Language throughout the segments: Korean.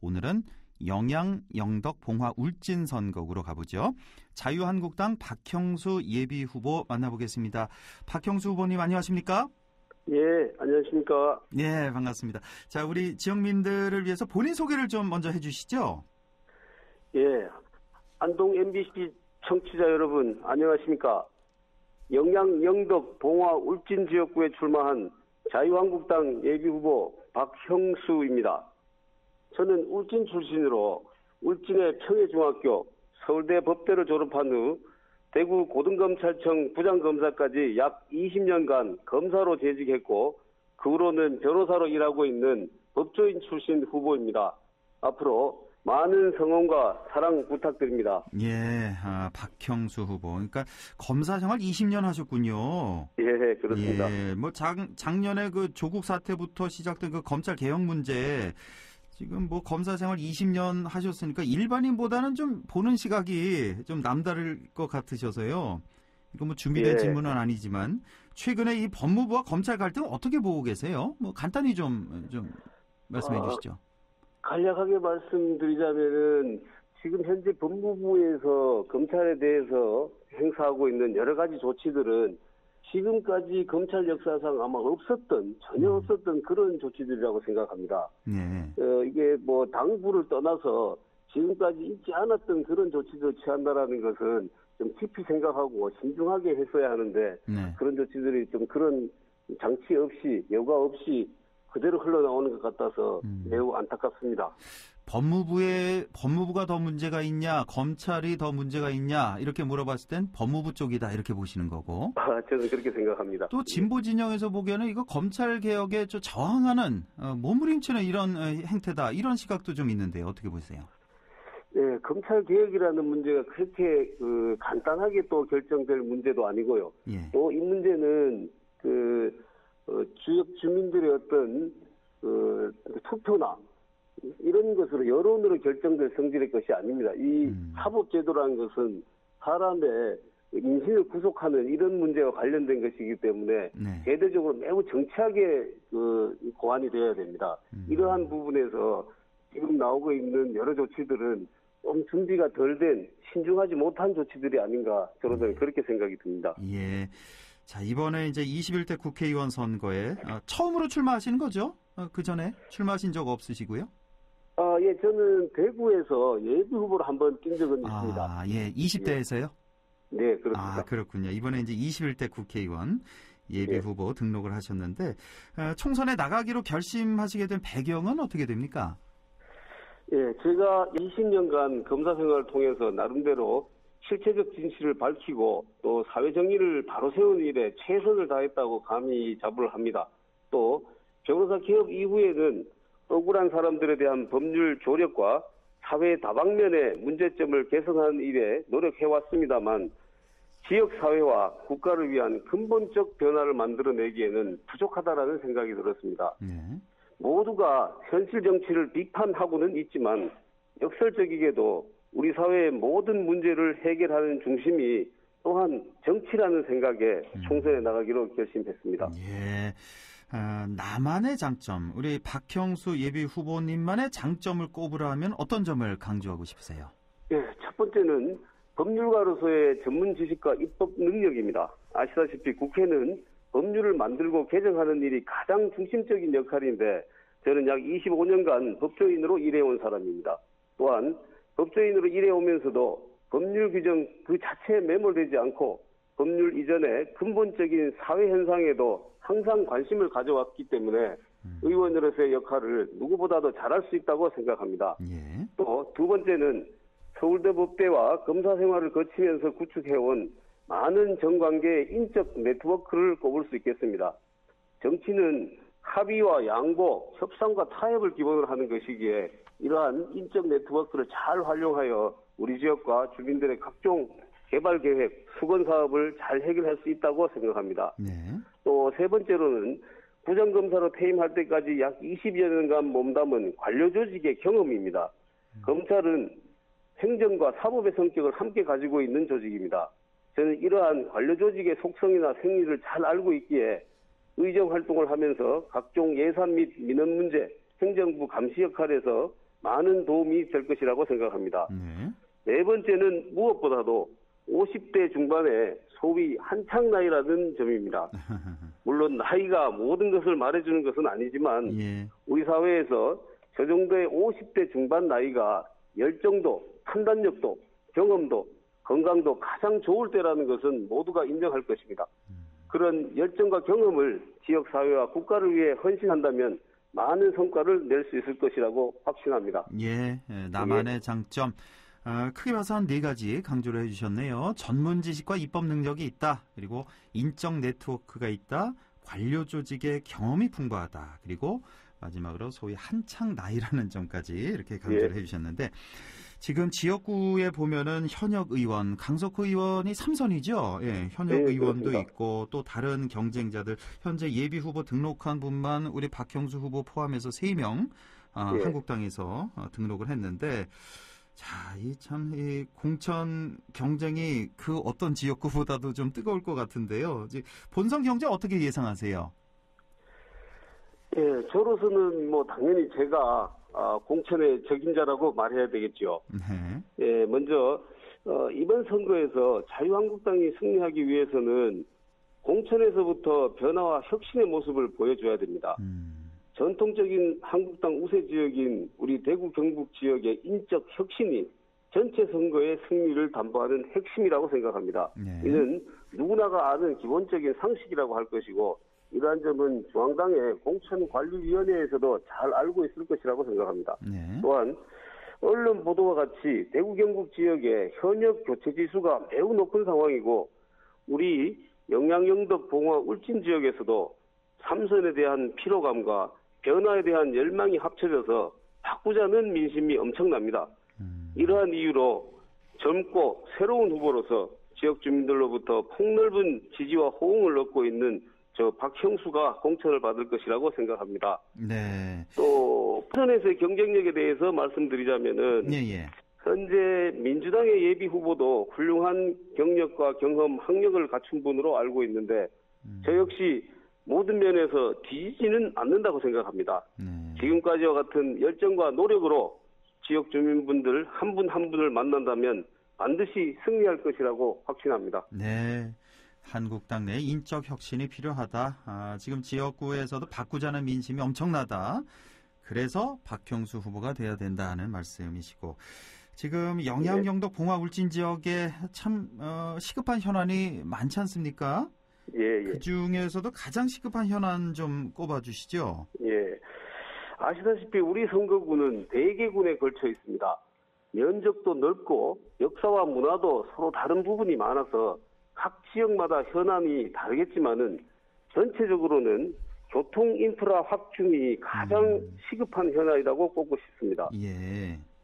오늘은 영양, 영덕, 봉화, 울진 선거구로 가보죠. 자유한국당 박형수 예비후보 만나보겠습니다. 박형수 후보님 안녕하십니까? 예, 안녕하십니까? 네, 반갑습니다. 자, 우리 지역민들을 위해서 본인 소개를 좀 먼저 해주시죠. 예, 안동 MBC 청취자 여러분 안녕하십니까? 영양, 영덕, 봉화, 울진 지역구에 출마한 자유한국당 예비후보 박형수입니다. 저는 울진 출신으로 울진의 평해중학교, 서울대 법대를 졸업한 후 대구 고등검찰청 부장검사까지 약 20년간 검사로 재직했고 그 후로는 변호사로 일하고 있는 법조인 출신 후보입니다. 앞으로 많은 성원과 사랑 부탁드립니다. 예, 박형수 후보. 그러니까 검사 생활 20년 하셨군요. 예, 그렇습니다. 예, 뭐 작년에 그 조국 사태부터 시작된 그 검찰 개혁 문제, 지금 뭐 검사 생활 20년 하셨으니까 일반인보다는 좀 보는 시각이 좀 남다를 것 같으셔서요. 이거 뭐 준비된 질문은 아니지만 최근에 이 법무부와 검찰 갈등 어떻게 보고 계세요? 뭐 간단히 좀 말씀해 주시죠. 간략하게 말씀드리자면은 지금 현재 법무부에서 검찰에 대해서 행사하고 있는 여러 가지 조치들은 지금까지 검찰 역사상 아마 전혀 없었던 그런 조치들이라고 생각합니다. 네. 이게 뭐 당부를 떠나서 지금까지 있지 않았던 그런 조치를 취한다라는 것은 좀 깊이 생각하고 신중하게 했어야 하는데 네. 그런 조치들이 좀 그런 장치 없이 여과 없이 그대로 흘러나오는 것 같아서 매우 안타깝습니다. 법무부가 더 문제가 있냐, 검찰이 더 문제가 있냐 이렇게 물어봤을 땐 법무부 쪽이다 이렇게 보시는 거고. 저는 그렇게 생각합니다. 또 진보 진영에서 보기에는 이거 검찰 개혁에 좀 저항하는 몸부림치는 이런 행태다 이런 시각도 좀 있는데 어떻게 보세요? 네, 검찰 개혁이라는 문제가 그렇게 간단하게 또 결정될 문제도 아니고요. 예. 또 이 문제는 지역 주민들의 어떤 투표나 이런 것으로 여론으로 결정될 성질의 것이 아닙니다. 이 사법제도라는 것은 사람의 인신을 구속하는 이런 문제와 관련된 것이기 때문에 네. 대대적으로 매우 정치하게 고안이 되어야 됩니다. 이러한 부분에서 지금 나오고 있는 여러 조치들은 좀 준비가 덜 된 신중하지 못한 조치들이 아닌가 저는 그렇게 생각이 듭니다. 예. 자, 이번에 이제 21대 국회의원 선거에 처음으로 출마하시는 거죠? 그 전에 출마하신 적 없으시고요? 예, 저는 대구에서 예비 후보로 한번 뛴 적은 있습니다. 예, 20대에서요? 네, 그렇습니다. 그렇군요. 이번에 이제 21대 국회의원 예비 후보 등록을 하셨는데 총선에 나가기로 결심하시게 된 배경은 어떻게 됩니까? 예, 제가 20년간 검사 생활을 통해서 나름대로 실체적 진실을 밝히고 또 사회 정의를 바로 세우는 일에 최선을 다했다고 감히 자부를 합니다. 또 변호사 개혁 이후에는 억울한 사람들에 대한 법률 조력과 사회 다방면의 문제점을 개선하는 일에 노력해왔습니다만 지역 사회와 국가를 위한 근본적 변화를 만들어내기에는 부족하다라는 생각이 들었습니다. 네. 모두가 현실 정치를 비판하고는 있지만 역설적이게도 우리 사회의 모든 문제를 해결하는 중심이 또한 정치라는 생각에 총선에 나가기로 결심했습니다. 예. 나만의 장점, 우리 박형수 예비 후보님만의 장점을 꼽으라면 어떤 점을 강조하고 싶으세요? 예, 첫 번째는 법률가로서의 전문 지식과 입법 능력입니다. 아시다시피 국회는 법률을 만들고 개정하는 일이 가장 중심적인 역할인데 저는 약 25년간 법조인으로 일해온 사람입니다. 또한 법조인으로 일해오면서도 법률 규정 그 자체에 매몰되지 않고 법률 이전의 근본적인 사회 현상에도 항상 관심을 가져왔기 때문에 의원으로서의 역할을 누구보다도 잘할 수 있다고 생각합니다. 예. 또 두 번째는 서울대 법대와 검사 생활을 거치면서 구축해온 많은 정관계의 인적 네트워크를 꼽을 수 있겠습니다. 정치는 합의와 양보, 협상과 타협을 기본으로 하는 것이기에 이러한 인적 네트워크를 잘 활용하여 우리 지역과 주민들의 각종 개발 계획, 수건 사업을 잘 해결할 수 있다고 생각합니다. 네. 또 세 번째로는 부장검사로 퇴임할 때까지 약 20여 년간 몸담은 관료 조직의 경험입니다. 검찰은 행정과 사법의 성격을 함께 가지고 있는 조직입니다. 저는 이러한 관료 조직의 속성이나 생리를 잘 알고 있기에 의정 활동을 하면서 각종 예산 및 민원 문제, 행정부 감시 역할에서 많은 도움이 될 것이라고 생각합니다. 네 번째는 무엇보다도 50대 중반의 소위 한창 나이라는 점입니다. 물론 나이가 모든 것을 말해주는 것은 아니지만 우리 사회에서 저 정도의 50대 중반 나이가 열정도, 판단력도, 경험도, 건강도 가장 좋을 때라는 것은 모두가 인정할 것입니다. 그런 열정과 경험을 지역사회와 국가를 위해 헌신한다면 많은 성과를 낼 수 있을 것이라고 확신합니다. 나만의 장점. 크게 봐서 한 4가지 강조를 해주셨네요. 전문 지식과 입법 능력이 있다. 그리고 인적 네트워크가 있다. 관료 조직의 경험이 풍부하다. 그리고 마지막으로 소위 한창 나이라는 점까지 이렇게 강조를 해주셨는데 지금 지역구에 보면은 현역 의원, 강석호 의원이 3선이죠. 현역 의원도 그렇습니다. 있고 또 다른 경쟁자들 현재 예비 후보 등록한 분만 우리 박형수 후보 포함해서 3명 한국당에서 등록을 했는데 자, 이 공천 경쟁이 그 어떤 지역구보다도 좀 뜨거울 것 같은데요. 본선 경쟁 어떻게 예상하세요? 저로서는 당연히 제가 공천의 적임자라고 말해야 되겠죠. 먼저 이번 선거에서 자유한국당이 승리하기 위해서는 공천에서부터 변화와 혁신의 모습을 보여줘야 됩니다. 전통적인 한국당 우세 지역인 우리 대구 경북 지역의 인적 혁신이 전체 선거의 승리를 담보하는 핵심이라고 생각합니다. 이는 누구나가 아는 기본적인 상식이라고 할 것이고 이러한 점은 중앙당의 공천관리위원회에서도 잘 알고 있을 것이라고 생각합니다. 또한 언론 보도와 같이 대구 경북 지역의 현역 교체 지수가 매우 높은 상황이고 우리 영양 영덕 봉화 울진 지역에서도 삼선에 대한 피로감과 변화에 대한 열망이 합쳐져서 바꾸자는 민심이 엄청납니다. 이러한 이유로 젊고 새로운 후보로서 지역 주민들로부터 폭넓은 지지와 호응을 얻고 있는 저 박형수가 공천을 받을 것이라고 생각합니다. 또 부산에서의 경쟁력에 대해서 말씀드리자면은 현재 민주당의 예비 후보도 훌륭한 경력과 경험, 학력을 갖춘 분으로 알고 있는데 저 역시 모든 면에서 뒤지지는 않는다고 생각합니다. 지금까지와 같은 열정과 노력으로 지역 주민분들 한 분 한 분을 만난다면 반드시 승리할 것이라고 확신합니다. 한국당 내 인적 혁신이 필요하다. 지금 지역구에서도 바꾸자는 민심이 엄청나다. 그래서 박형수 후보가 돼야 된다는 말씀이시고 지금 영양 영덕 봉화 울진 지역에 참 시급한 현안이 많지 않습니까? 그 중에서도 가장 시급한 현안 좀 꼽아주시죠. 아시다시피 우리 선거구는 4개군에 걸쳐 있습니다. 면적도 넓고 역사와 문화도 서로 다른 부분이 많아서 각 지역마다 현안이 다르겠지만은 전체적으로는 교통 인프라 확충이 가장 시급한 현안이라고 꼽고 싶습니다.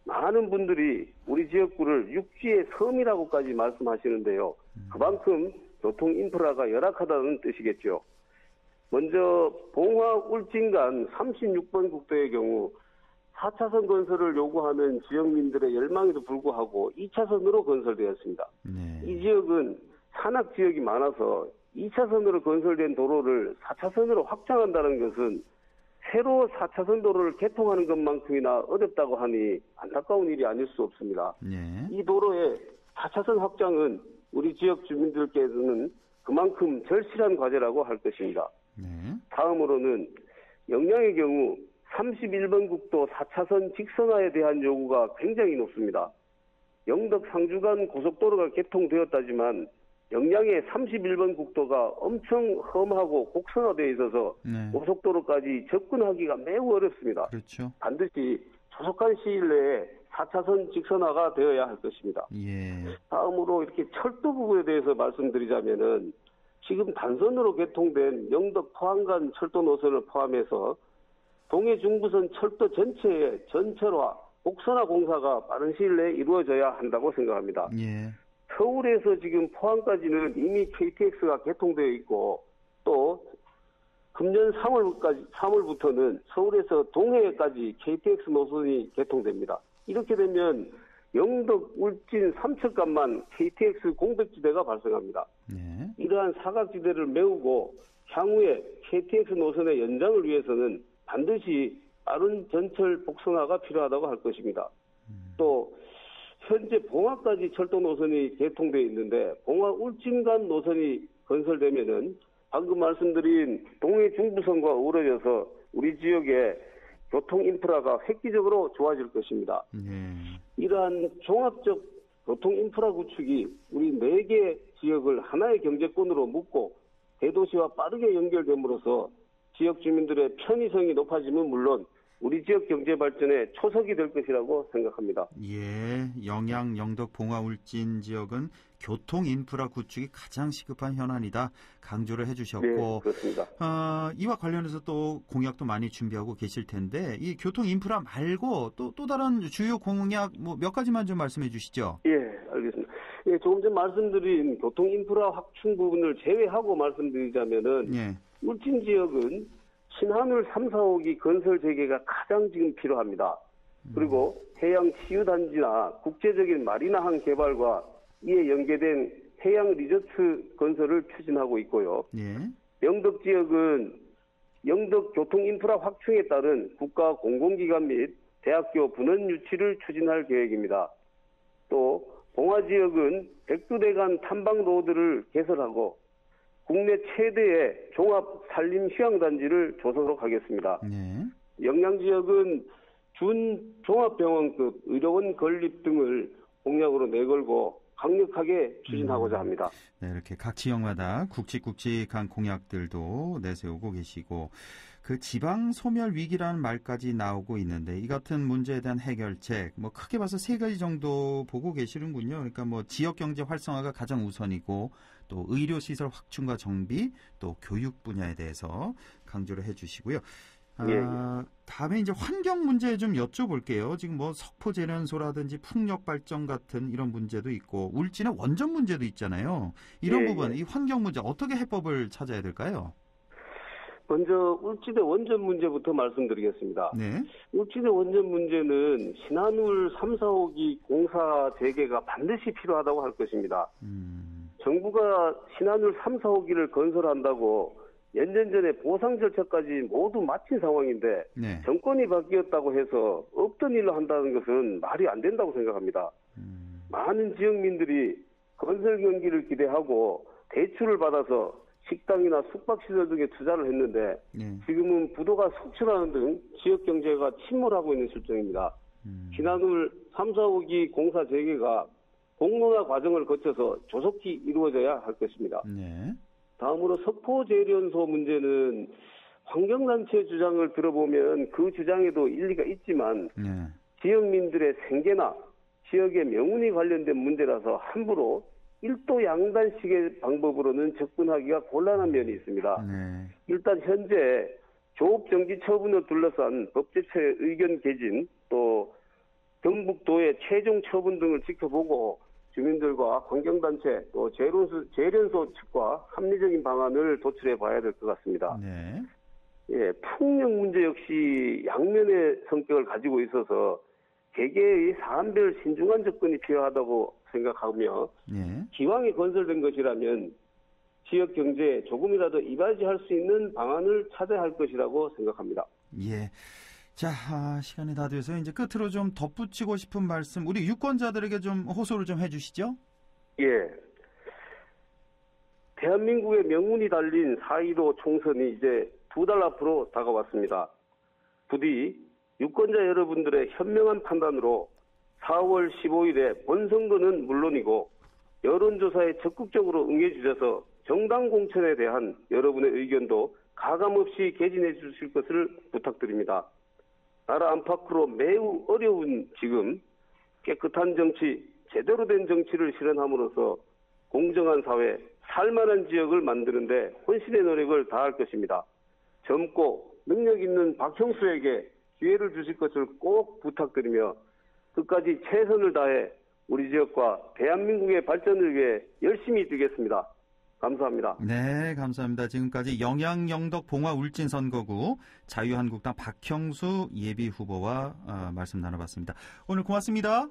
많은 분들이 우리 지역구를 육지의 섬이라고까지 말씀하시는데요. 그만큼 교통 인프라가 열악하다는 뜻이겠죠. 먼저 봉화 울진 간 36번 국도의 경우 4차선 건설을 요구하는 지역민들의 열망에도 불구하고 2차선으로 건설되었습니다. 이 지역은 산악 지역이 많아서 2차선으로 건설된 도로를 4차선으로 확장한다는 것은 새로 4차선 도로를 개통하는 것만큼이나 어렵다고 하니 안타까운 일이 아닐 수 없습니다. 이 도로의 4차선 확장은 우리 지역 주민들께서는 그만큼 절실한 과제라고 할 것입니다. 다음으로는 영양의 경우 31번 국도 4차선 직선화에 대한 요구가 굉장히 높습니다. 영덕 상주간 고속도로가 개통되었다지만 영양의 31번 국도가 엄청 험하고 곡선화되어 있어서 고속도로까지 접근하기가 매우 어렵습니다. 반드시 조속한 시일 내에 4차선 직선화가 되어야 할 것입니다. 다음으로 이렇게 철도 부분에 대해서 말씀드리자면은 지금 단선으로 개통된 영덕 포항 간 철도 노선을 포함해서 동해 중부선 철도 전체의 전철화, 곡선화 공사가 빠른 시일 내에 이루어져야 한다고 생각합니다. 서울에서 지금 포항까지는 이미 KTX가 개통되어 있고 또 금년 3월부터는 서울에서 동해까지 KTX 노선이 개통됩니다. 이렇게 되면 영덕, 울진, 삼척간만 KTX 공백지대가 발생합니다. 이러한 사각지대를 메우고 향후에 KTX 노선의 연장을 위해서는 반드시 빠른 전철 복선화가 필요하다고 할 것입니다. 또 현재 봉화까지 철도 노선이 개통되어 있는데 봉화 울진 간 노선이 건설되면은 방금 말씀드린 동해 중부선과 어우러져서 우리 지역의 교통 인프라가 획기적으로 좋아질 것입니다. 이러한 종합적 교통 인프라 구축이 우리 4개 지역을 하나의 경제권으로 묶고 대도시와 빠르게 연결됨으로써 지역 주민들의 편의성이 높아지면 물론 우리 지역 경제 발전에 초석이 될 것이라고 생각합니다. 예, 영양, 영덕, 봉화, 울진 지역은 교통 인프라 구축이 가장 시급한 현안이다 강조를 해주셨고, 네, 그렇습니다. 이와 관련해서 또 공약도 많이 준비하고 계실 텐데 이 교통 인프라 말고 또 다른 주요 공약 뭐 몇 가지만 좀 말씀해 주시죠. 예, 알겠습니다. 예, 조금 전 말씀드린 교통 인프라 확충 부분을 제외하고 말씀드리자면은 예. 울진 지역은 신한울 3, 4호기 건설 재개가 가장 지금 필요합니다. 그리고 해양 치유단지나 국제적인 마리나항 개발과 이에 연계된 해양 리조트 건설을 추진하고 있고요. 예. 영덕 지역은 영덕 교통인프라 확충에 따른 국가 공공기관 및 대학교 분원 유치를 추진할 계획입니다. 또 봉화 지역은 백두대간 탐방로드를 개설하고 국내 최대의 종합 산림 휴양단지를 조성하도록 하겠습니다. 네. 영양 지역은 준 종합병원급 의료원 건립 등을 공약으로 내걸고 강력하게 추진하고자 합니다. 네, 이렇게 각 지역마다 굵직굵직한 공약들도 내세우고 계시고 그 지방 소멸 위기라는 말까지 나오고 있는데 이 같은 문제에 대한 해결책 뭐 크게 봐서 3가지 정도 보고 계시는군요. 그러니까 뭐 지역 경제 활성화가 가장 우선이고 또 의료 시설 확충과 정비 또 교육 분야에 대해서 강조를 해주시고요. 예. 다음에 이제 환경 문제 좀 여쭤볼게요. 지금 뭐 석포 재련소라든지 풍력 발전 같은 이런 문제도 있고 울진의 원전 문제도 있잖아요. 이런 예, 부분 예. 이 환경 문제 어떻게 해법을 찾아야 될까요? 먼저 울진의 원전 문제부터 말씀드리겠습니다. 네. 울진의 원전 문제는 신한울 3, 4호기 공사 재개가 반드시 필요하다고 할 것입니다. 정부가 신한울 3, 4호기를 건설한다고 연전 전에 보상 절차까지 모두 마친 상황인데 네. 정권이 바뀌었다고 해서 없던 일로 한다는 것은 말이 안 된다고 생각합니다. 많은 지역민들이 건설 경기를 기대하고 대출을 받아서 식당이나 숙박시설 등에 투자를 했는데 네. 지금은 부도가 속출하는 등 지역 경제가 침몰하고 있는 실정입니다. 신한울 3, 4호기 공사 재개가 공론화 과정을 거쳐서 조속히 이루어져야 할 것입니다. 네. 다음으로 석포 재련소 문제는 환경단체 주장을 들어보면 그 주장에도 일리가 있지만 네. 지역민들의 생계나 지역의 명운이 관련된 문제라서 함부로 일도 양단식의 방법으로는 접근하기가 곤란한 면이 있습니다. 네. 일단 현재 조업 정지 처분을 둘러싼 법제처의 의견 개진 또 경북도의 최종 처분 등을 지켜보고 주민들과 환경단체 또 재련소 측과 합리적인 방안을 도출해 봐야 될 것 같습니다. 네. 예, 풍력 문제 역시 양면의 성격을 가지고 있어서 개개의 사안별 신중한 접근이 필요하다고 생각하며 네. 기왕에 건설된 것이라면 지역 경제에 조금이라도 이바지할 수 있는 방안을 찾아야 할 것이라고 생각합니다. 예. 자, 시간이 다 돼서 이제 끝으로 좀 덧붙이고 싶은 말씀 우리 유권자들에게 좀 호소를 좀 해주시죠. 예. 대한민국의 명운이 달린 4.15 총선이 이제 2달 앞으로 다가왔습니다. 부디 유권자 여러분들의 현명한 판단으로 4월 15일에 본선거는 물론이고 여론조사에 적극적으로 응해주셔서 정당 공천에 대한 여러분의 의견도 가감없이 개진해 주실 것을 부탁드립니다. 나라 안팎으로 매우 어려운 지금 깨끗한 정치, 제대로 된 정치를 실현함으로써 공정한 사회, 살만한 지역을 만드는데 혼신의 노력을 다할 것입니다. 젊고 능력 있는 박형수에게 기회를 주실 것을 꼭 부탁드리며 끝까지 최선을 다해 우리 지역과 대한민국의 발전을 위해 열심히 뛰겠습니다. 감사합니다. 네, 감사합니다. 지금까지 영양, 영덕, 봉화, 울진 선거구 자유한국당 박형수 예비후보와 말씀 나눠봤습니다. 오늘 고맙습니다.